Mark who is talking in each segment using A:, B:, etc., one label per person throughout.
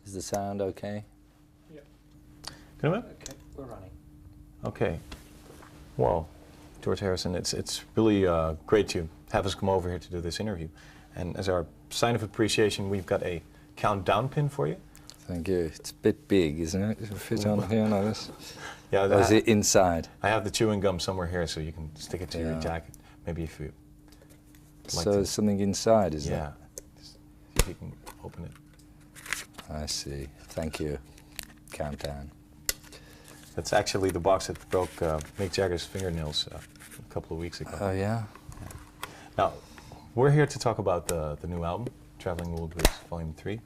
A: Is the sound okay?
B: Yeah.
C: Good.
A: Okay, we're running.
C: Okay. Well, George Harrison, it's really great to have us come over here to do this interview. And as our sign of appreciation, we've got a countdown pin for you.
A: Thank you. It's a bit big, isn't it? Does it fit on here like this?
C: Yeah.
A: Or is it inside?
C: I have the chewing gum somewhere here, so you can stick it to your jacket. Maybe if you like
A: so there's something inside, is there?
C: Yeah. Just see if you can open it.
A: I see. Thank you. Countdown.
C: That's actually the box that broke Mick Jagger's fingernails a couple of weeks ago.
A: Oh, yeah?
C: Now, we're here to talk about the new album, Traveling Wilburys Volume 3.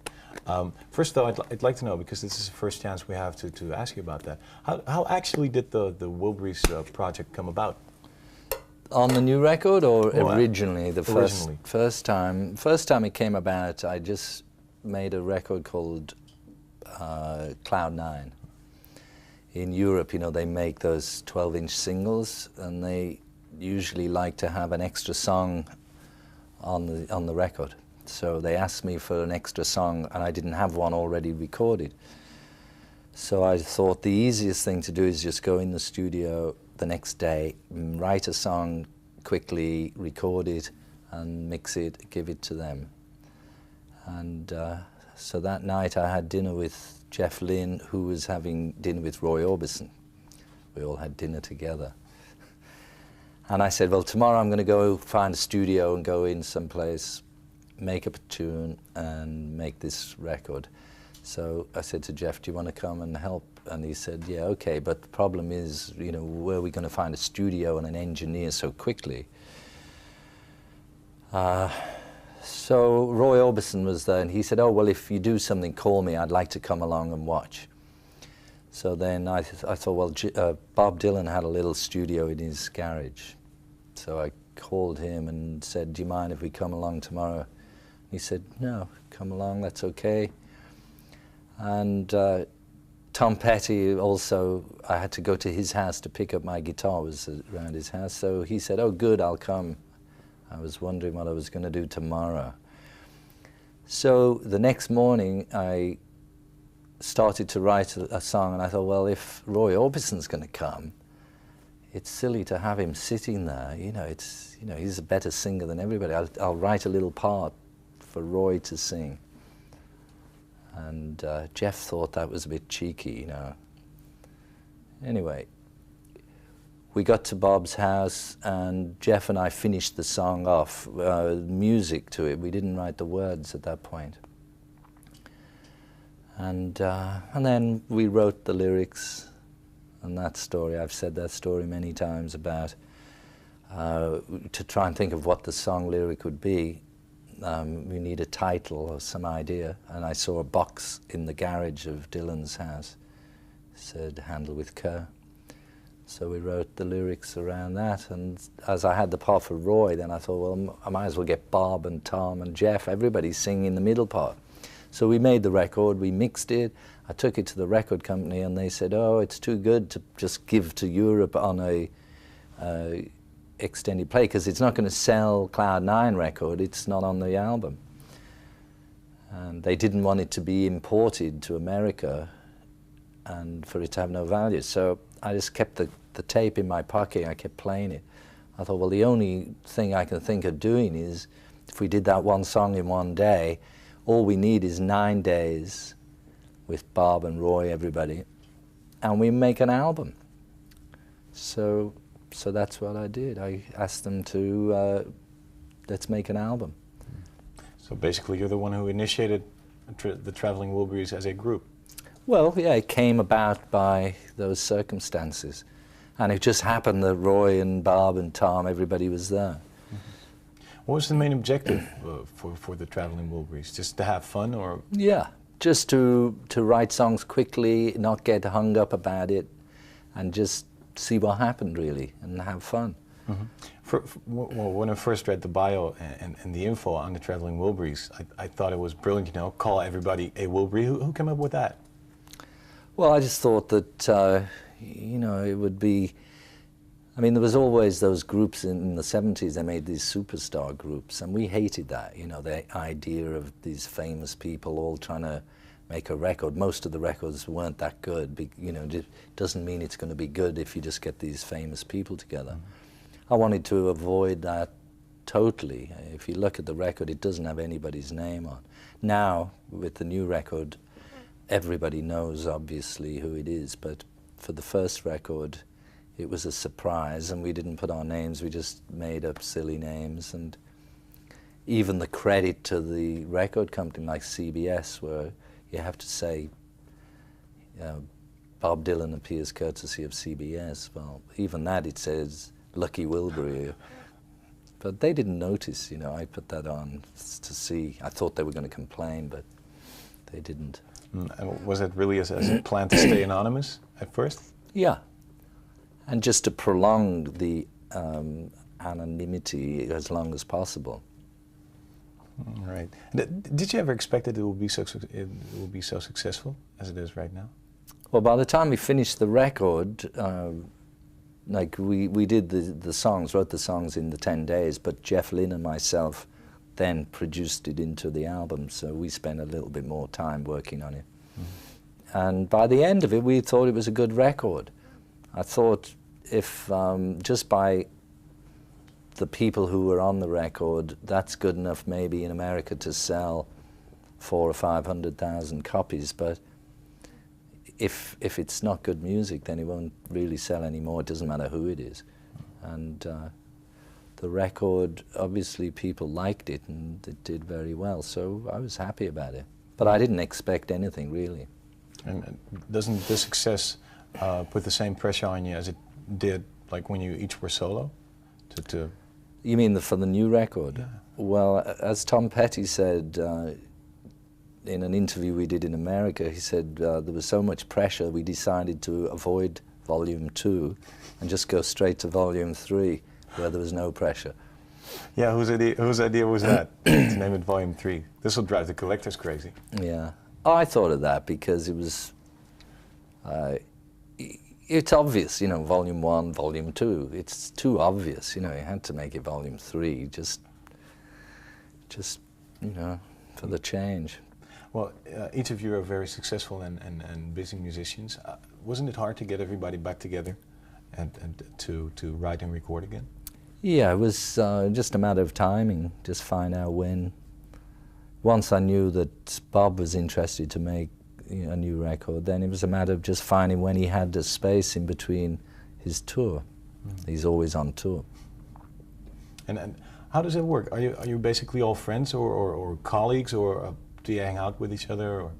C: First, though, I'd like to know, because this is the first chance we have to ask you about that, how actually did the Wilburys project come about?
A: On the new record, or
C: Well,
A: originally? The
C: originally.
A: first time it came about, I just made a record called Cloud 9. In Europe, you know, they make those 12-inch singles, and they usually like to have an extra song on the record. So they asked me for an extra song, and I didn't have one already recorded. So I thought the easiest thing to do is just go in the studio the next day, write a song quickly, record it, and mix it, give it to them. And so that night I had dinner with Jeff Lynne, who was having dinner with Roy Orbison. We all had dinner together. And I said, well, tomorrow I'm going to go find a studio and go in someplace, make up a tune, and make this record. So I said to Jeff, do you want to come and help? And he said, yeah, okay, but the problem is, you know, where are we going to find a studio and an engineer so quickly? So Roy Orbison was there, and he said, oh, well, if you do something, call me. I'd like to come along and watch. So then I thought, well, Bob Dylan had a little studio in his garage. So I called him and said, do you mind if we come along tomorrow? He said, no, come along, that's okay. And Tom Petty also, I had to go to his house to pick up my guitar, was around his house. So he said, oh, good, I'll come. I was wondering what I was going to do tomorrow. So the next morning, I started to write a song, and I thought, well, if Roy Orbison's going to come, it's silly to have him sitting there. You know, he's a better singer than everybody. I'll write a little part for Roy to sing. And Jeff thought that was a bit cheeky, you know. Anyway, we got to Bob's house, and Jeff and I finished the song off, music to it. We didn't write the words at that point. And then we wrote the lyrics, and that story, I've said that story many times about, to try and think of what the song lyric would be. We need a title or some idea, and I saw a box in the garage of Dylan's house. It said, "Handle with care." So we wrote the lyrics around that, and as I had the part for Roy, then I thought, well, I might as well get Bob and Tom and Jeff, everybody singing the middle part. So we made the record, we mixed it, I took it to the record company, and they said, oh, it's too good to just give to Europe on a extended play, because it's not going to sell Cloud 9 record, it's not on the album. And they didn't want it to be imported to America and for it to have no value. So I just kept the tape in my pocket, I kept playing it. I thought, well, the only thing I can think of doing is, if we did that one song in one day, all we need is 9 days with Bob and Roy, everybody, and we make an album. So that's what I did. I asked them to, let's make an album.
C: So basically you're the one who initiated the Traveling Wilburys as a group.
A: Well, yeah, it came about by those circumstances. And it just happened that Roy and Bob and Tom, everybody was there.
C: What was the main objective for the Traveling Wilburys? Just to have fun, or?
A: Yeah, just to write songs quickly, not get hung up about it, and just see what happened, really, and have fun.
C: Well, when I first read the bio and the info on the Traveling Wilburys, I thought it was brilliant, you know, call everybody a Wilbury. Who came up with that?
A: Well, I just thought that, you know, it would be I mean, there was always those groups in the 70s, they made these superstar groups, and we hated that, you know, the idea of these famous people all trying to make a record. Most of the records weren't that good, you know, it doesn't mean it's going to be good if you just get these famous people together. I wanted to avoid that totally. If you look at the record, it doesn't have anybody's name on. Now, with the new record, everybody knows, obviously, who it is, but for the first record, it was a surprise, and we didn't put our names, we just made up silly names, and even the credit to the record company like CBS, where you have to say, you know, Bob Dylan appears courtesy of CBS. Well, even that it says Lucky Wilbury. But they didn't notice, you know, I put that on to see. I thought they were going to complain, but they didn't.
C: And was it really as a plan to stay anonymous at first?
A: Yeah. And just to prolong the anonymity as long as possible.
C: Right. Did you ever expect that it would be so successful as it is right now?
A: Well, by the time we finished the record, like we did the songs, wrote the songs in the 10 days, but Jeff Lynne and myself then produced it into the album, so we spent a little bit more time working on it. And by the end of it, we thought it was a good record. I thought if just by the people who were on the record, that's good enough maybe in America to sell 400,000 or 500,000 copies, but if it's not good music, then it won't really sell anymore. It doesn't matter who it is. And the record, obviously people liked it and it did very well, so I was happy about it. But I didn't expect anything, really.
C: And doesn't the success put the same pressure on you as it did like when you each were solo?
A: You mean for the new record?
C: Yeah.
A: Well, as Tom Petty said in an interview we did in America, he said there was so much pressure we decided to avoid Volume 2 and just go straight to Volume 3 where there was no pressure.
C: Yeah, whose idea was that, to name it Volume 3? This will drive the collectors crazy.
A: Yeah. Oh, I thought of that because it was, it's obvious, you know, Volume 1, Volume 2. It's too obvious, you know, you had to make it Volume 3, just you know, for the change.
C: Well, each of you are very successful and busy musicians. Wasn't it hard to get everybody back together and to write and record again?
A: Yeah, it was just a matter of timing, just find out when. Once I knew that Bob was interested to make a new record, then it was a matter of just finding when he had the space in between his tour. He's always on tour.
C: And how does it work? Are you basically all friends or colleagues, or do you hang out with each other? Or?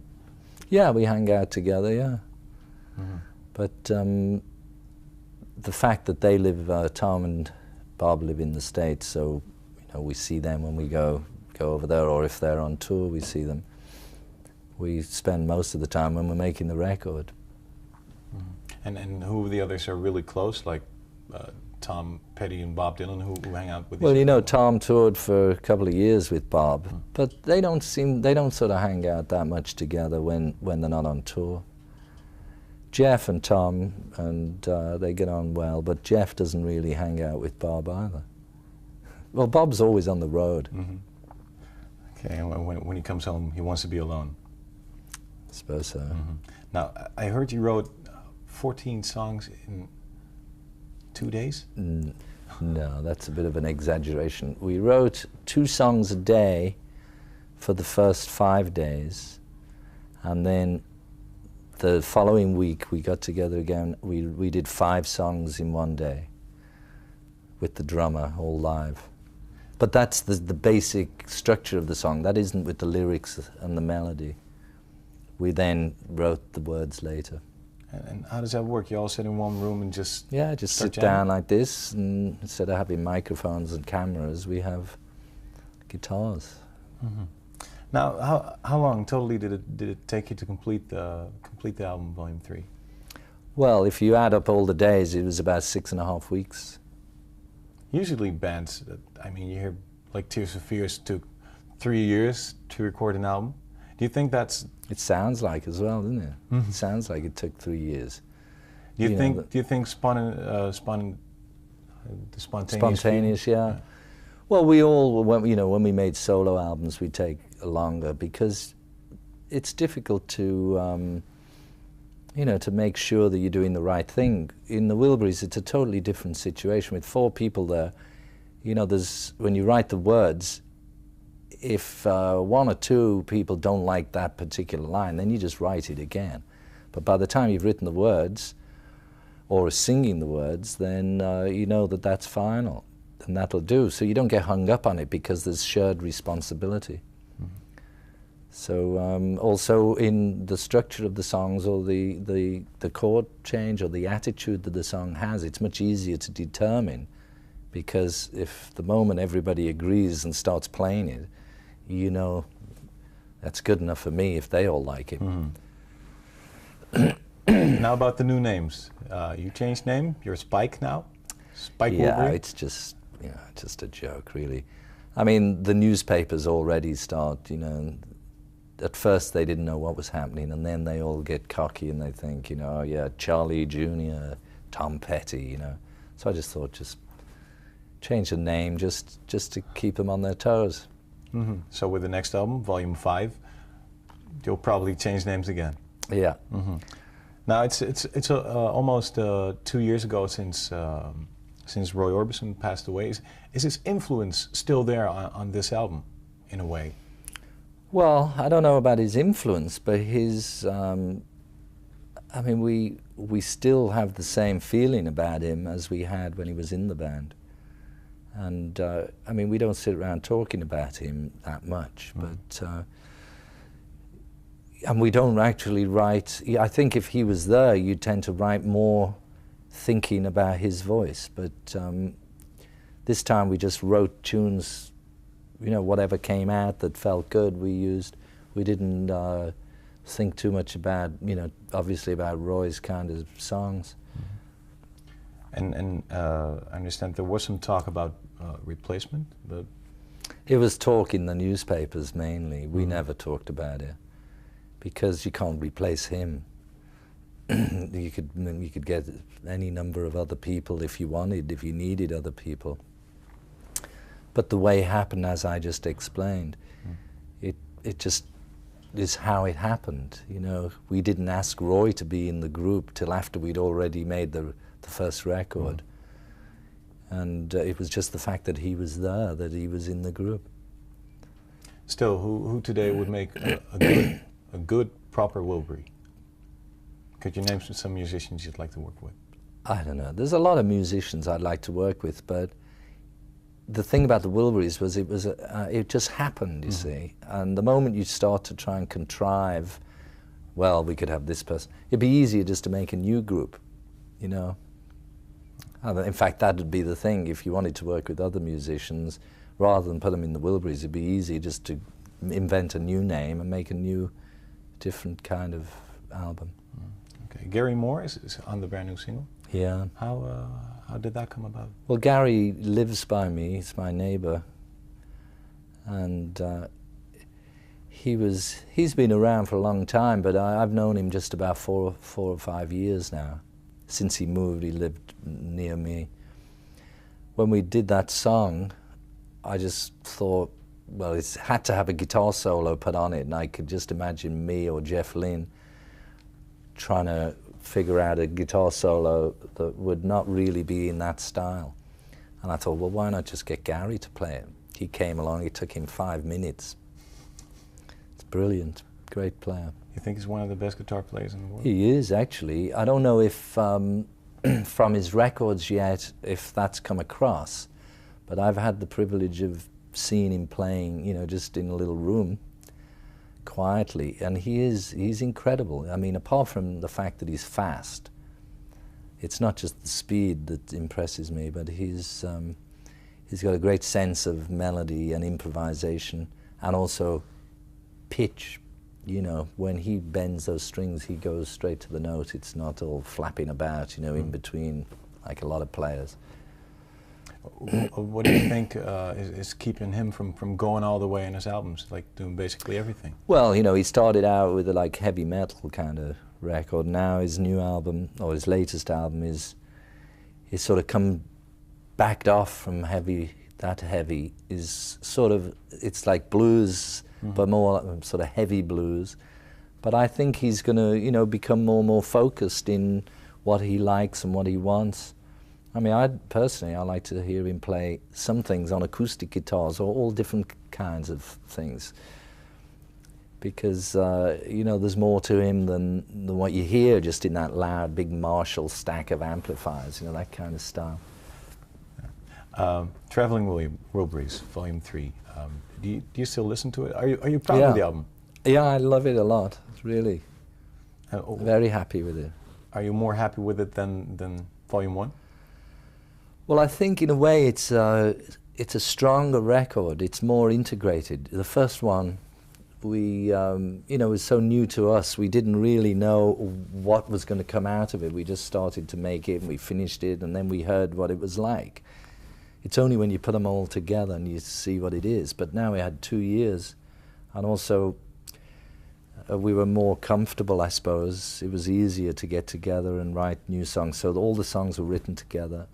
A: Yeah, we hang out together, yeah. But the fact that they live, Tom and Bob live in the States, so you know, we see them when we go over there, or if they're on tour, we see them. We spend most of the time when we're making the record.
C: And who the others are really close, like Tom Petty and Bob Dylan, who hang out with each other?
A: Well, you know, Tom toured for a couple of years with Bob, but they don't sort of hang out that much together when they're not on tour. Jeff and Tom, and they get on well, but Jeff doesn't really hang out with Bob either. Well, Bob's always on the road.
C: Okay, and when he comes home, he wants to be alone.
A: I suppose so.
C: Now, I heard you wrote 14 songs in 2 days?
A: No, that's a bit of an exaggeration. We wrote 2 songs a day for the first 5 days, and then the following week we got together again. We did 5 songs in one day with the drummer, all live. But that's the basic structure of the song. That isn't with the lyrics and the melody. We then wrote the words later.
C: And how does that work? You all sit in one room and just
A: sit down like this, and instead of having microphones and cameras, we have guitars.
C: Now, how long totally did it take you to complete the album, Volume 3?
A: Well, if you add up all the days, it was about 6.5 weeks.
C: Usually bands, I mean, you hear like Tears for Fears took 3 years to record an album. Do you think that's...
A: It sounds like as well, doesn't it? It sounds like it took 3 years.
C: Do you think Spun the spontaneous.
A: Spontaneous, yeah. Well, we all, when we made solo albums, we take longer because it's difficult to, to make sure that you're doing the right thing. In the Wilburys, it's a totally different situation with 4 people there. When you write the words, if 1 or 2 people don't like that particular line, then you just write it again. But by the time you've written the words, or are singing the words, then you know that that's final, and that'll do. So you don't get hung up on it because there's shared responsibility. Mm-hmm. So also in the structure of the songs, or the chord change, or the attitude that the song has, it's much easier to determine, because if the moment everybody agrees and starts playing it, that's good enough for me if they all like it.
C: Mm-hmm. Now about the new names. You changed name. You're Spike now. Spike Wilbury.
A: Yeah, it's just a joke, really. I mean, the newspapers already start. At first they didn't know what was happening, and then they all get cocky and they think, oh yeah, Charlie Jr., Tom Petty. So I just thought, just change the name, just to keep them on their toes.
C: Mm-hmm. So with the next album, Volume 5, you'll probably change names again.
A: Yeah.
C: Mm-hmm. Now it's almost 2 years ago since Roy Orbison passed away. Is his influence still there on this album, in a way?
A: Well, I don't know about his influence, but his. We still have the same feeling about him as we had when he was in the band, and we don't sit around talking about him that much, but. And we don't actually write. I think if he was there, you'd tend to write more thinking about his voice. But this time we just wrote tunes, whatever came out that felt good, we used. We didn't think too much about, obviously about Roy's kind of songs.
C: Mm-hmm. And I understand there was some talk about replacement, but...
A: It was talk in the newspapers mainly. We never talked about it. Because you can't replace him. You could get any number of other people if you needed other people. But the way it happened, as I just explained, it just is how it happened. We didn't ask Roy to be in the group till after we'd already made the first record. And it was just the fact that he was there, that he was in the group.
C: Still, who today would make a good, proper Wilbury? Could you name some musicians you'd like to work with?
A: I don't know. There's a lot of musicians I'd like to work with, but the thing about the Wilburys was it just happened, you see. And the moment you start to try and contrive, well, we could have this person, it'd be easier just to make a new group, In fact, that would be the thing. If you wanted to work with other musicians, rather than put them in the Wilburys, it'd be easier just to invent a new name and make a new, different kind of album.
C: Okay, Gary Moore is on the brand new single.
A: Yeah.
C: How did that come about?
A: Well, Gary lives by me. He's my neighbour, and he's been around for a long time. But I've known him just about four or 5 years now. Since he moved, he lived near me. When we did that song, I just thought, well, it had to have a guitar solo put on it, and I could just imagine me or Jeff Lynne trying to figure out a guitar solo that would not really be in that style. And I thought, well, why not just get Gary to play it? He came along, it took him 5 minutes. It's brilliant, great player.
C: You think he's one of the best guitar players in the world?
A: He is, actually. I don't know if from his records yet, if that's come across, but I've had the privilege of seeing him playing, just in a little room, quietly, and he's incredible. I mean, apart from the fact that he's fast, it's not just the speed that impresses me, but he's got a great sense of melody and improvisation, and also pitch. When he bends those strings, he goes straight to the note. It's not all flapping about, in between, like a lot of players.
C: What do you think is keeping him from going all the way in his albums, like doing basically everything?
A: Well, he started out with a heavy metal kind of record. Now his new album, or his latest album, is sort of come backed off from that heavy, is sort of, it's like blues, but more sort of heavy blues. But I think he's going to, you know, become more and more focused in what he likes and what he wants. I mean, I like to hear him play some things on acoustic guitars, or all different kinds of things. Because, you know, there's more to him than what you hear just in that loud, big Marshall stack of amplifiers, you know, that kind of style.
C: Traveling Wilburys, Volume 3. Do you still listen to it? Are you proud of the album?
A: Yeah, I love it a lot, really. Very happy with it.
C: Are you more happy with it than Volume 1?
A: Well, I think in a way it's a stronger record. It's more integrated. The first one, you know, was so new to us. We didn't really know what was going to come out of it. We just started to make it, and we finished it, and then we heard what it was like. It's only when you put them all together and you see what it is. But now we had 2 years, and also we were more comfortable, I suppose. It was easier to get together and write new songs, so all the songs were written together.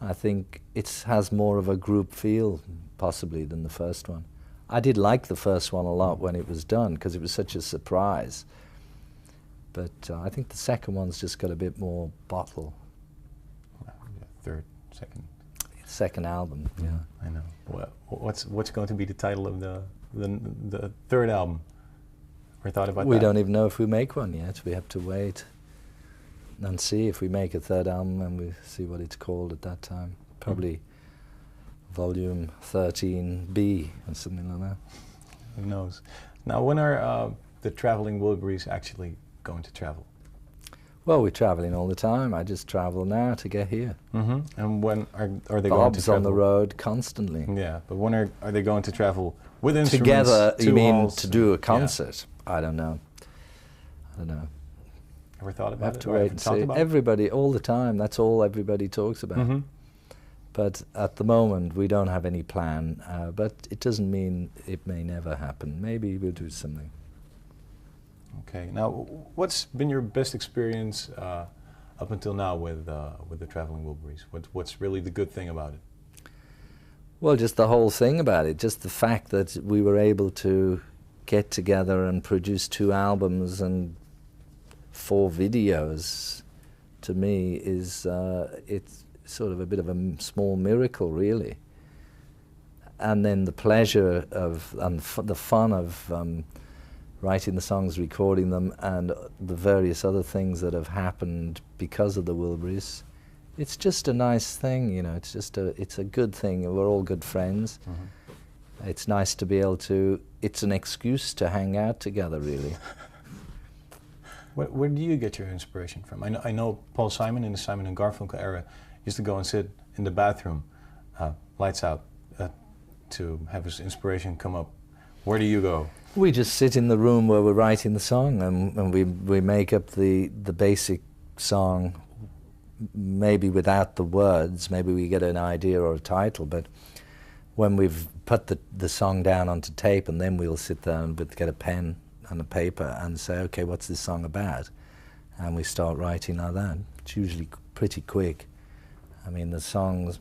A: I think it has more of a group feel, possibly, than the first one. I did like the first one a lot when it was done, because it was such a surprise. But I think the second one's just got a bit more bottle. Second album, yeah.
C: I know. Well, what's going to be the title of the third album? Ever thought about that?
A: We don't even know if we make one yet. We have to wait and see if we make a third album, and we see what it's called at that time. Probably Volume 13B or something like that.
C: Who knows? Now, when are the Traveling Wilburys actually going to travel?
A: Well, we're traveling all the time. I just travel now to get here.
C: And when are they going to
A: Bob's
C: travel?
A: on the road constantly.
C: Yeah, but when are they going to travel with instruments?
A: Together, you mean
C: halls,
A: to do a concert? Yeah. I don't know.
C: Ever thought about
A: have
C: it?
A: to wait and see. Everybody, all the time, that's all everybody talks about. But at the moment, we don't have any plan. But it doesn't mean it may never happen. Maybe we'll do something.
C: Okay. Now, what's been your best experience up until now with the Traveling Wilburys? What's really the good thing about it?
A: Well, just the whole thing about it. Just the fact that we were able to get together and produce 2 albums and 4 videos, to me, is it's sort of a bit of a small miracle, really. And then the pleasure of and the fun of writing the songs, recording them, and the various other things that have happened because of the Wilburys. It's just a nice thing, you know. It's a good thing. We're all good friends. It's nice to be able to. It's an excuse to hang out together, really.
C: Where do you get your inspiration from? I know Paul Simon in the Simon and Garfunkel era used to go and sit in the bathroom, lights out, to have his inspiration come up. Where do you go?
A: We just sit in the room where we're writing the song, and we make up the basic song, maybe without the words. Maybe we get an idea or a title, but when we've put the song down onto tape, and then we'll sit there and get a pen and a paper and say, okay, what's this song about? And we start writing like that. It's usually pretty quick. I mean, the songs,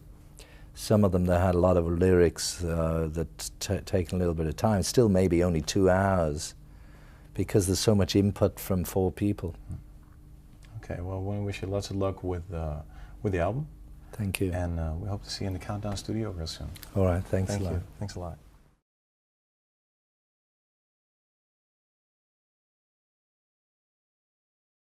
A: some of them, they had a lot of lyrics that taken a little bit of time, still maybe only 2 hours, because there's so much input from 4 people.
C: Okay, well, we wish you lots of luck with the album.
A: Thank you.
C: And we hope to see you in the Countdown studio real soon.
A: All right, thanks a lot.
C: Thank you. Thanks a lot.